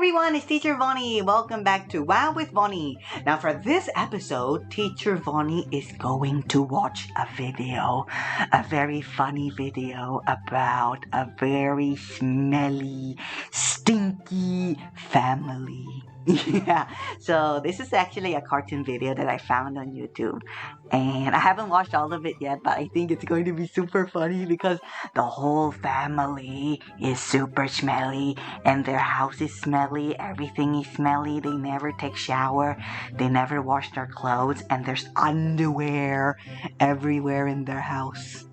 everyone, it's Teacher Vonny. Welcome back to Wow with Vonny. Now for this episode, Teacher Vonny is going to watch a video, a very funny video about a very smelly, stinky family. Yeah, so this is actually a cartoon video that I found on YouTube, and I haven't watched all of it yet, but I think it's going to be super funny because the whole family is super smelly and their house is smelly, everything is smelly, they never take shower, they never wash their clothes, and there's underwear everywhere in their house.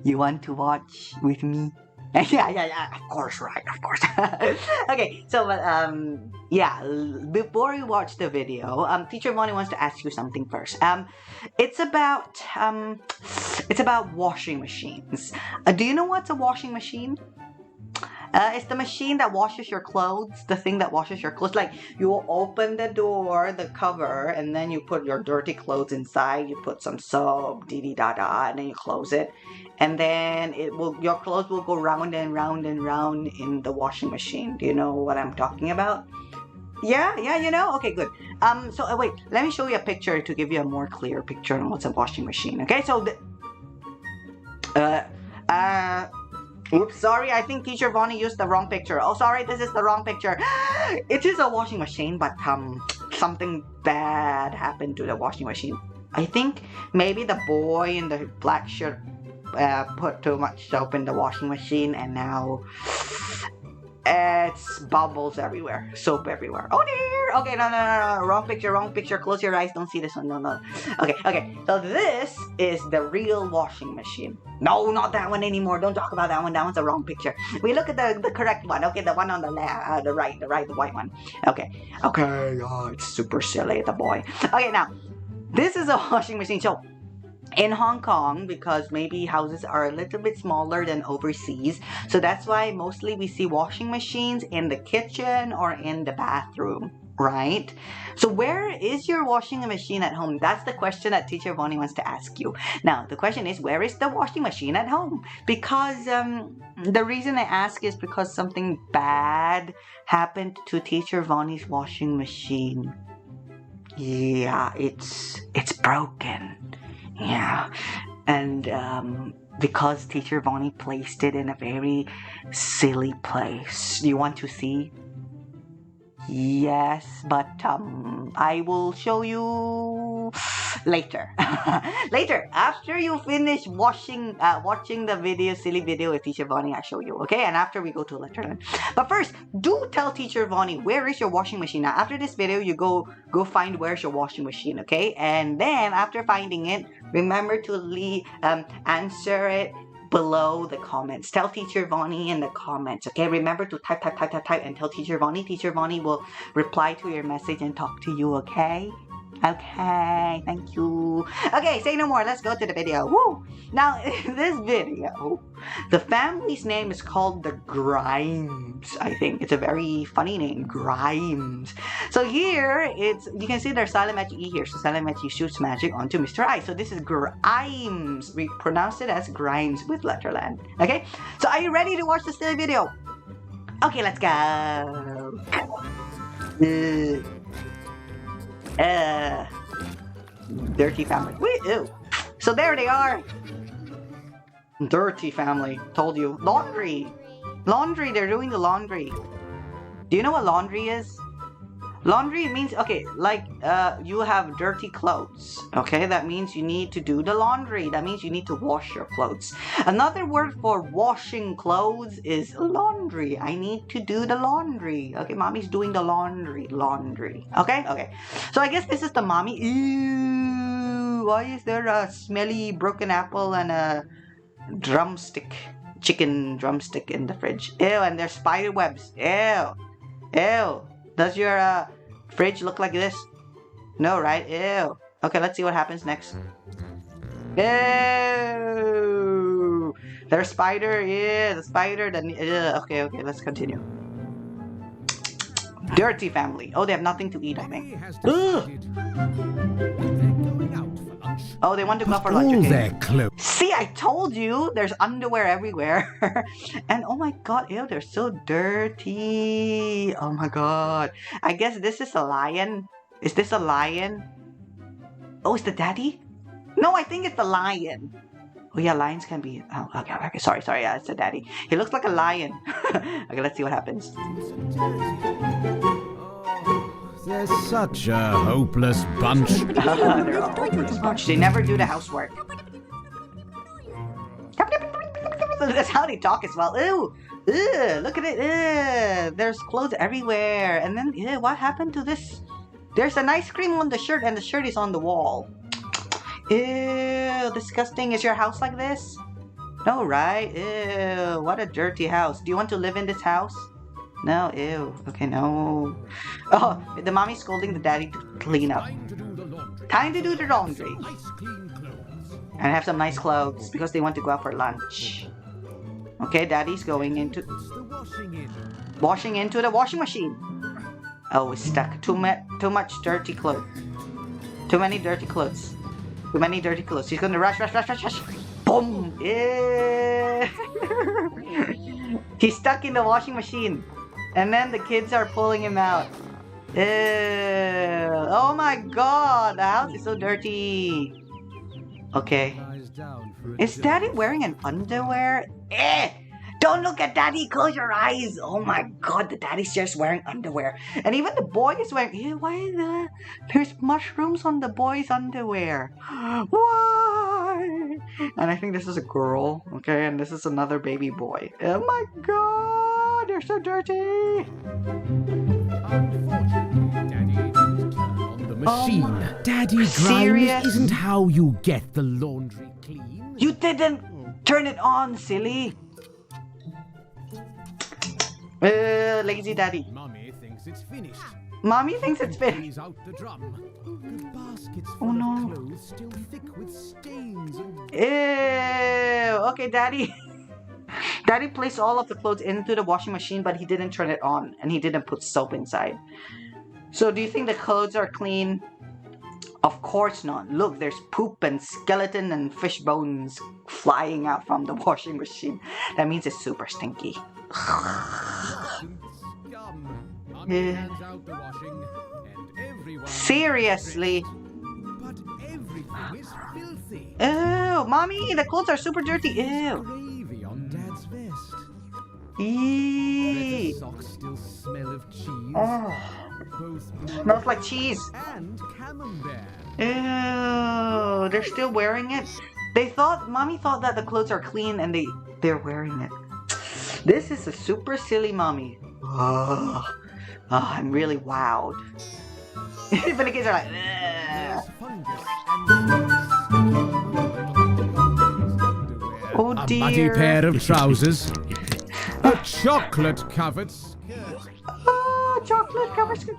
You want to watch with me? Yeah, of course, right, of course. Okay, so, before we watch the video, Teacher Vonny wants to ask you something first. It's about washing machines. Do you know what's a washing machine? It's the machine that washes your clothes, the thing that washes your clothes. Like, you open the door, the cover, and then you put your dirty clothes inside. You put some soap, and then you close it. And then your clothes will go round and round and round in the washing machine. Do you know what I'm talking about? Yeah, you know? Okay, good. Wait, let me show you a picture to give you a more clear picture on what's a washing machine. Okay, so oops, sorry, I think Teacher Vonny used the wrong picture. Oh, sorry, this is the wrong picture. It is a washing machine, but something bad happened to the washing machine. I think maybe the boy in the black shirt put too much soap in the washing machine, and now it's bubbles everywhere, soap everywhere. Oh dear! Okay, no, wrong picture. Close your eyes, don't see this one. No. Okay. So this is the real washing machine. No, not that one anymore. Don't talk about that one. That one's the wrong picture. We look at the correct one. Okay, the one on the left, the right, the white one. Okay. Oh, it's super silly, the boy. Okay, now this is a washing machine. So in Hong Kong, because maybe houses are a little bit smaller than overseas, so that's why mostly we see washing machines in the kitchen or in the bathroom, right? So where is your washing machine at home? That's the question that Teacher Vonny wants to ask you. Now, the question is, where is the washing machine at home? Because the reason I ask is because something bad happened to Teacher Vonny's washing machine. Yeah, it's broken. Yeah, and because Teacher Vonny placed it in a very silly place. Do you want to see? Yes, but I will show you later. Later, after you finish watching the silly video with Teacher Vonny, I'll show you, okay? And after we go to Letterland. But first, do tell Teacher Vonny, where is your washing machine? Now, after this video, you go find where's your washing machine, okay? And then, after finding it, remember to answer it below the comments. Tell Teacher Vonny in the comments, okay? Remember to type and tell Teacher Vonny. Teacher Vonny will reply to your message and talk to you, okay? Okay, thank you. Okay, say no more. Let's go to the video. Woo! Now, in this video, the family's name is called the Grimes. I think it's a very funny name, Grimes. So here, you can see there's silent magic E here. So silent magic shoots magic onto Mr. I. So this is Grimes. We pronounce it as Grimes with Letterland. Okay? So are you ready to watch this silly video? Okay, let's go. Dirty family. Wait, ew. So there they are. Dirty family. Told you. Laundry. They're doing the laundry. Do you know what laundry is? Laundry means, okay, like you have dirty clothes. Okay, that means you need to do the laundry. That means you need to wash your clothes. Another word for washing clothes is laundry. I need to do the laundry. Okay, mommy's doing the laundry. Okay. So I guess this is the mommy. Ew, why is there a smelly broken apple and a chicken drumstick in the fridge? Ew, and there's spider webs. Ew. Does your fridge look like this? No, right? Ew. Okay, let's see what happens next. Ew. There's spider. Yeah, the spider. Okay, let's continue. Dirty family. Oh, they have nothing to eat, I think. Oh, they want to go for lunch. Okay. See, I told you there's underwear everywhere. And oh my god, ew, they're so dirty. Oh my god. I guess this is a lion. Is this a lion? Oh, it's the daddy? No, I think it's the lion. Oh yeah, lions can be... Oh, okay. Sorry. Yeah, it's the daddy. He looks like a lion. Okay, let's see what happens. They're such a hopeless bunch. They're a hopeless bunch. They never do the housework. That's how they talk as well. Ew, look at it. Ew, there's clothes everywhere. And then, ew, what happened to this? There's an ice cream on the shirt and the shirt is on the wall. Ew, disgusting. Is your house like this? No, right? Ew, what a dirty house. Do you want to live in this house? No, ew. Okay, no. Oh, the mommy's scolding the daddy to clean up. Time to do the laundry. And have some nice clothes because they want to go out for lunch. Okay, daddy's going into... Washing into the washing machine. Oh, it's stuck. Too much dirty clothes. Too many dirty clothes. Too many dirty clothes. He's gonna rush. Boom! Yeah. He's stuck in the washing machine. And then the kids are pulling him out. Ew. Oh my god, the house is so dirty. Okay. Is daddy wearing an underwear? Don't look at daddy, close your eyes. Oh my god, the daddy's just wearing underwear. And even the boy is wearing... why is that? There's mushrooms on the boy's underwear. Why? And I think this is a girl, okay? And this is another baby boy. Oh my god, they're so dirty. Machine. Daddy Grimes isn't how you get the laundry clean. You didn't turn it on, silly. Lazy daddy. Mommy thinks it's finished. Mommy thinks it's finished. He's out the drum. The basket's Oh no. clothes still thick with stains and... Ew. Okay, daddy. Daddy placed all of the clothes into the washing machine, but he didn't turn it on, and he didn't put soap inside. So do you think the clothes are clean? Of course not. Look, there's poop and skeleton and fish bones flying out from the washing machine. That means it's super stinky. Yeah. Seriously? But everything is filthy. Ew, mommy, the clothes are super dirty. Ew. Gravy on Dad's vest. Eee. The socks still smell of cheese. Oh, Both smells like cheese. and camembert. Ew, they're still wearing it. Mommy thought that the clothes are clean and they're wearing it. This is a super silly mommy. Oh, I'm really wowed. Even the kids are like, oh dear. A muddy pair of trousers. A chocolate-covered skirt. Oh, chocolate covered skirt.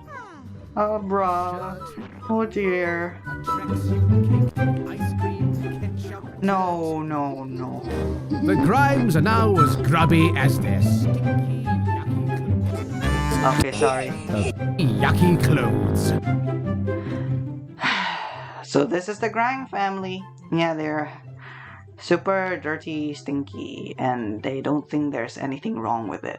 Oh, bruh. Oh dear. A tracksuit cake, ice cream, ketchup. No. The Grimes are now as grubby as their stinky, yucky clothes. Okay, sorry. Yucky clothes. So this is the Grime family. Yeah, they're super dirty, stinky, and they don't think there's anything wrong with it.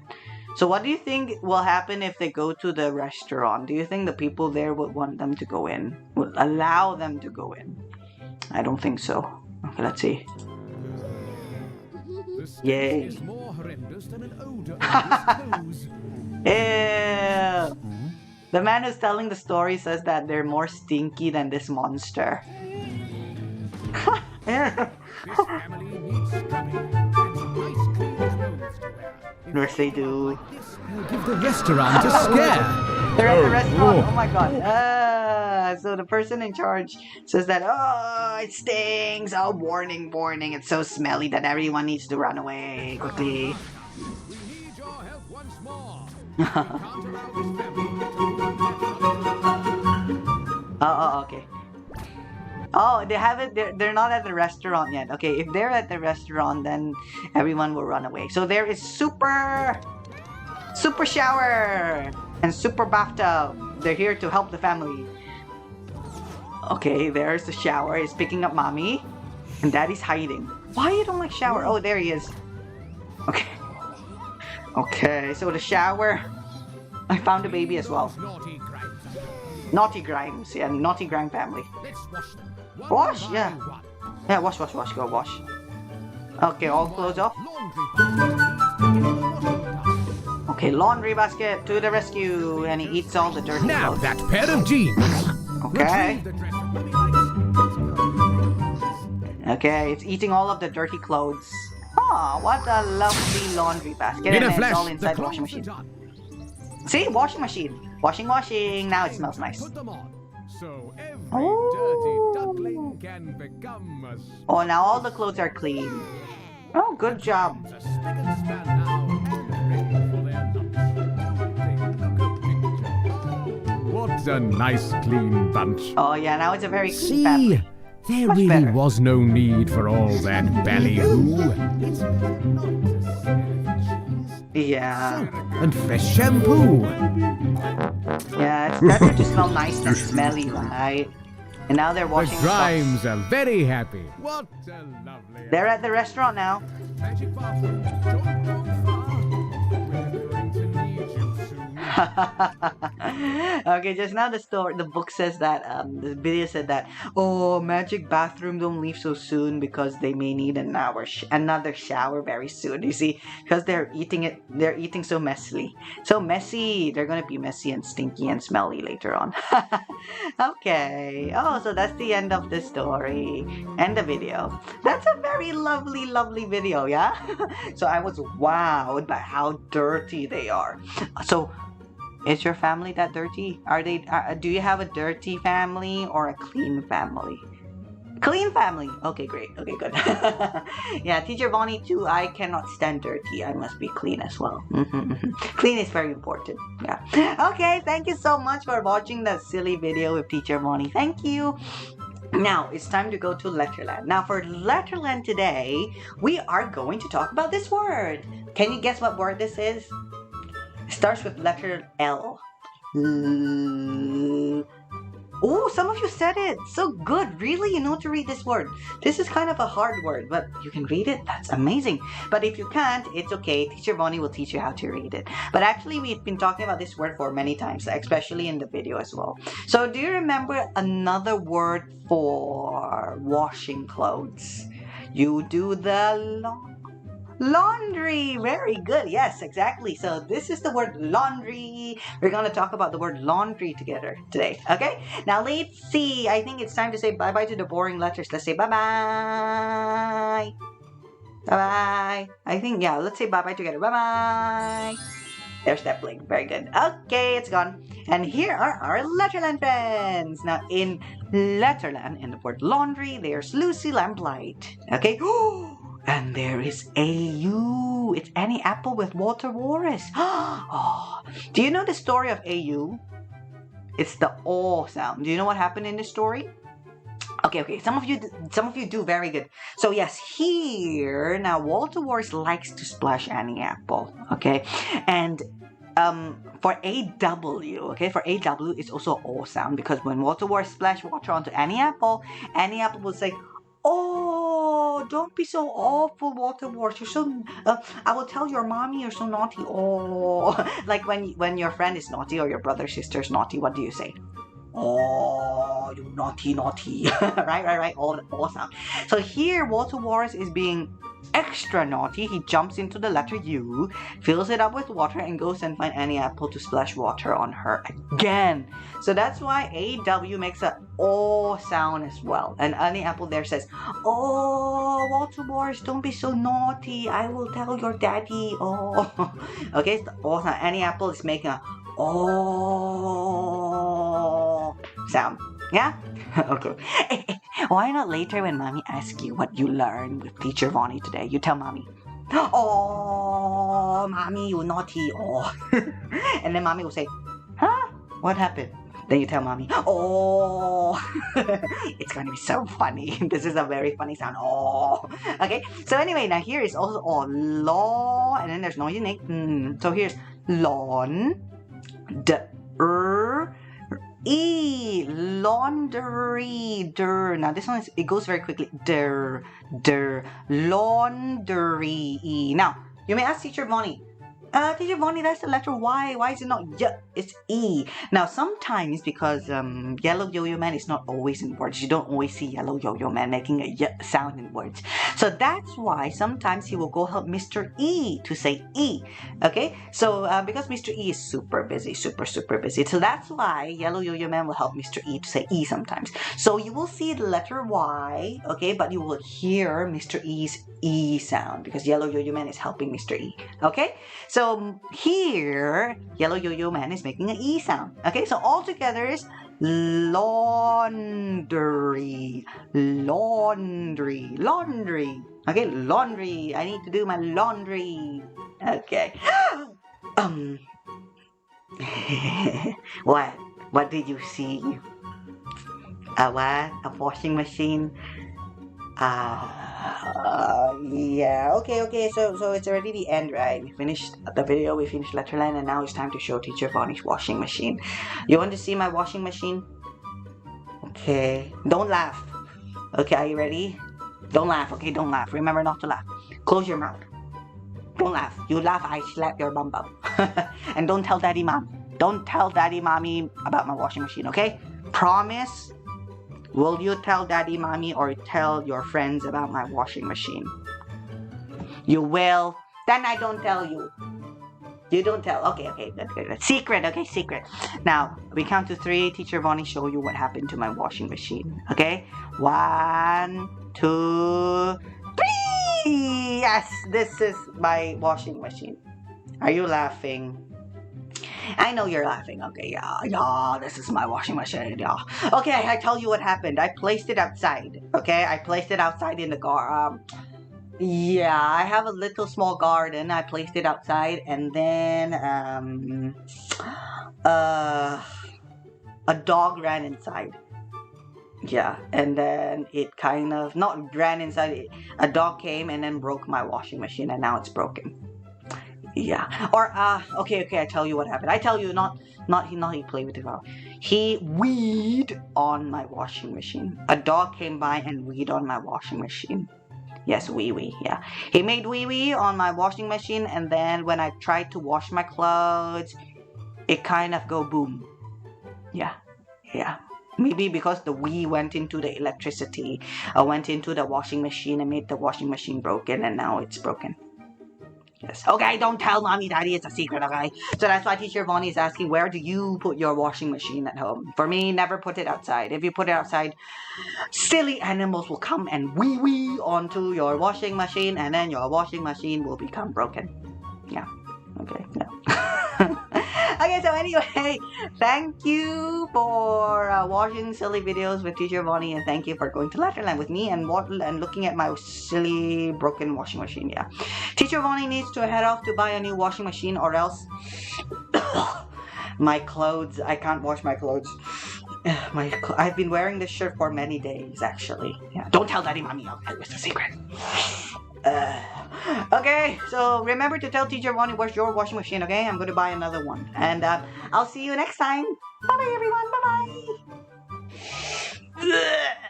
So what do you think will happen if they go to the restaurant? Do you think the people there would want them to go in? Would allow them to go in? I don't think so. Okay, let's see. Yay. Is more horrendous than an odor on his toes. Ew. The man who's telling the story says that they're more stinky than this monster. This family needs scrubbing and some nice clean clothes to wear. Yes, they do. They'll give the restaurant a scare. They're at the restaurant. Oh my god. So the person in charge says that, oh, it stinks. Oh, warning. It's so smelly that everyone needs to run away quickly. We need your help once more. We can't allow this family. Oh, okay. Oh, they haven't. They're not at the restaurant yet. Okay, if they're at the restaurant, then everyone will run away. So there is super shower and super bathtub. They're here to help the family. Okay, there's the shower. It's picking up mommy, and daddy's hiding. Why you don't like shower? Oh, there he is. Okay. Okay, so the shower. I found a baby as well. Naughty Grimes. Yeah, Naughty Grime family. Wash? Yeah. Yeah, wash. Go wash. Okay, all clothes off. Okay, laundry basket to the rescue. And he eats all the dirty Now clothes. that pair of jeans. Okay. Okay, it's eating all of the dirty clothes. Oh, what a lovely laundry basket. In And a then it's flash, all the inside the washing clothes are machine. done. See? Washing machine. Washing. Now it smells nice. Put them on, so every Oh. dirty duckling can become a Oh, now all the clothes are clean. Oh, good job. a spick and span now and ready for their lunch. Take a picture. What a nice clean bunch. Oh, yeah, now it's a very clean family. See, there Much really better. was no need for all that ballyhoo. It's better not to smell Yeah. and fresh shampoo. Yeah, it's better to smell nice than smelly, right? And now they're The washing the socks. Grimes are very happy. What a lovely. They're at the restaurant now. Magic bathroom. Don't go far. We're going to need you soon. Okay, just now the book says that, the video said that, oh, magic bathroom, don't leave so soon because they may need another shower very soon. You see, because they're eating so messily. So messy. They're gonna be messy and stinky and smelly later on. Okay. Oh, so that's the end of the story and the video. That's a very lovely, lovely video, yeah? So I was wowed by how dirty they are. So, is your family that dirty? Do you have a dirty family or a clean family? Clean family. Okay, great. Okay, good. Yeah, Teacher Vonny too. I cannot stand dirty. I must be clean as well. Clean is very important. Yeah. Okay, thank you so much for watching that silly video with Teacher Vonny. Thank you. Now, it's time to go to Letterland. Now, for Letterland today, we are going to talk about this word. Can you guess what word this is? It starts with letter L. Oh, some of you said it. So good. Really, you know to read this word. This is kind of a hard word, but you can read it. That's amazing. But if you can't, it's okay. Teacher Vonny will teach you how to read it. But actually, we've been talking about this word for many times, especially in the video as well. So do you remember another word for washing clothes? You do the laundry. Very good. Yes, exactly. So this is the word laundry. We're going to talk about the word laundry together today. Okay? Now let's see. I think it's time to say bye-bye to the boring letters. Let's say bye-bye. Bye-bye. I think, yeah, let's say bye-bye together. Bye-bye. There's that blink. Very good. Okay, it's gone. And here are our Letterland friends. Now in Letterland, in the word laundry, there's Lucy Lamplight. Okay? And there is AU. It's Annie Apple with Walter Morris. Oh, do you know the story of AU? It's the O sound. Do you know what happened in the story? Okay. Some of you do very good. So yes, here now Walter Morris likes to splash Annie Apple. Okay, and for AW, okay, for AW it's also O sound because when Walter Morris splashed water onto Annie Apple will say, oh, don't be so awful, Walter Morris. You're so. I will tell your mommy you're so naughty. Oh, like when your friend is naughty or your brother sister's naughty, what do you say? Oh, you naughty. right. All sound. So here, Walter Morris is being extra naughty. He jumps into the letter U, fills it up with water, and goes and find Annie Apple to splash water on her again. So that's why AW makes a O sound as well. And Annie Apple there says, oh, Walter Morris, don't be so naughty. I will tell your daddy. Oh, okay. So the O sound. Annie Apple is making a oh sound. Yeah? Okay. Why not later when mommy asks you what you learned with Teacher Vonny today? You tell mommy, oh, mommy, you naughty. Oh. And then mommy will say, huh? What happened? Then you tell mommy, oh. It's going to be so funny. This is a very funny sound. Oh. Okay. So anyway, now here is also law. And then there's no unique. So here's lawn. E. Laundry. Now this one it goes very quickly. Laundry. E. Now you may ask Teacher Vonny, Teacher Vonny, that's the letter Y. Why is it not Y? It's E. Now, sometimes because Yellow Yoyo Man is not always in words. You don't always see Yellow Yoyo Man making a Y sound in words. So that's why sometimes he will go help Mr. E to say E. Okay? So because Mr. E is super busy, super busy. So that's why Yellow Yoyo Man will help Mr. E to say E sometimes. So you will see the letter Y, okay? But you will hear Mr. E's E sound because Yellow Yoyo Man is helping Mr. E. Okay? So here, Yellow Yoyo Man is making an E sound. Okay, so all together is laundry. Okay, laundry. I need to do my laundry. Okay. What did you see? A what? A washing machine? Yeah, okay, so it's already the end, right? We finished the video, we finished Letterland, and now it's time to show Teacher Vonny's washing machine. You want to see my washing machine? Okay, don't laugh. Okay, are you ready? Don't laugh, okay, don't laugh. Remember not to laugh. Close your mouth. Don't laugh. You laugh, I slap your bum bum. And don't tell Daddy Mom. Don't tell Daddy Mommy about my washing machine, okay? Promise? Will you tell Daddy, Mommy, or tell your friends about my washing machine? You will. Then I don't tell you. You don't tell. Okay, good. Secret, okay, secret. Now, we count to 3. Teacher Vonny show you what happened to my washing machine. Okay? 1, 2, 3! Yes, this is my washing machine. Are you laughing? I know you're laughing. Okay, yeah, this is my washing machine, yeah. Okay, I tell you what happened. I placed it outside, okay? I placed it outside in the garden. Yeah, I have a little small garden. I placed it outside, and then, a dog ran inside. Yeah, and then it kind of, not ran inside, a dog came and then broke my washing machine, and now it's broken. Yeah, or okay, I tell you what happened. I tell you, not he played with the dog. He weed on my washing machine. A dog came by and weed on my washing machine. Yes, wee, yeah. He made wee on my washing machine, and then when I tried to wash my clothes, it kind of go boom. Yeah. Maybe because the wee went into the electricity, went into the washing machine and made the washing machine broken, and now it's broken. Yes. Okay, don't tell Mommy, Daddy, it's a secret, okay? So that's why Teacher Vonny is asking, where do you put your washing machine at home? For me, never put it outside. If you put it outside, silly animals will come and wee onto your washing machine, and then your washing machine will become broken. Yeah. Okay, yeah. Okay, so anyway, thank you for watching silly videos with Teacher Vonny, and thank you for going to Letterland with me and looking at my silly broken washing machine. Yeah, Teacher Vonny needs to head off to buy a new washing machine, or else my clothes, I can't wash my clothes. I've been wearing this shirt for many days, actually. Yeah, don't tell Daddy, Mommy, it's a secret. Okay, so remember to tell Teacher Vonny where's your washing machine, okay? I'm going to buy another one. And I'll see you next time. Bye-bye, everyone. Bye-bye.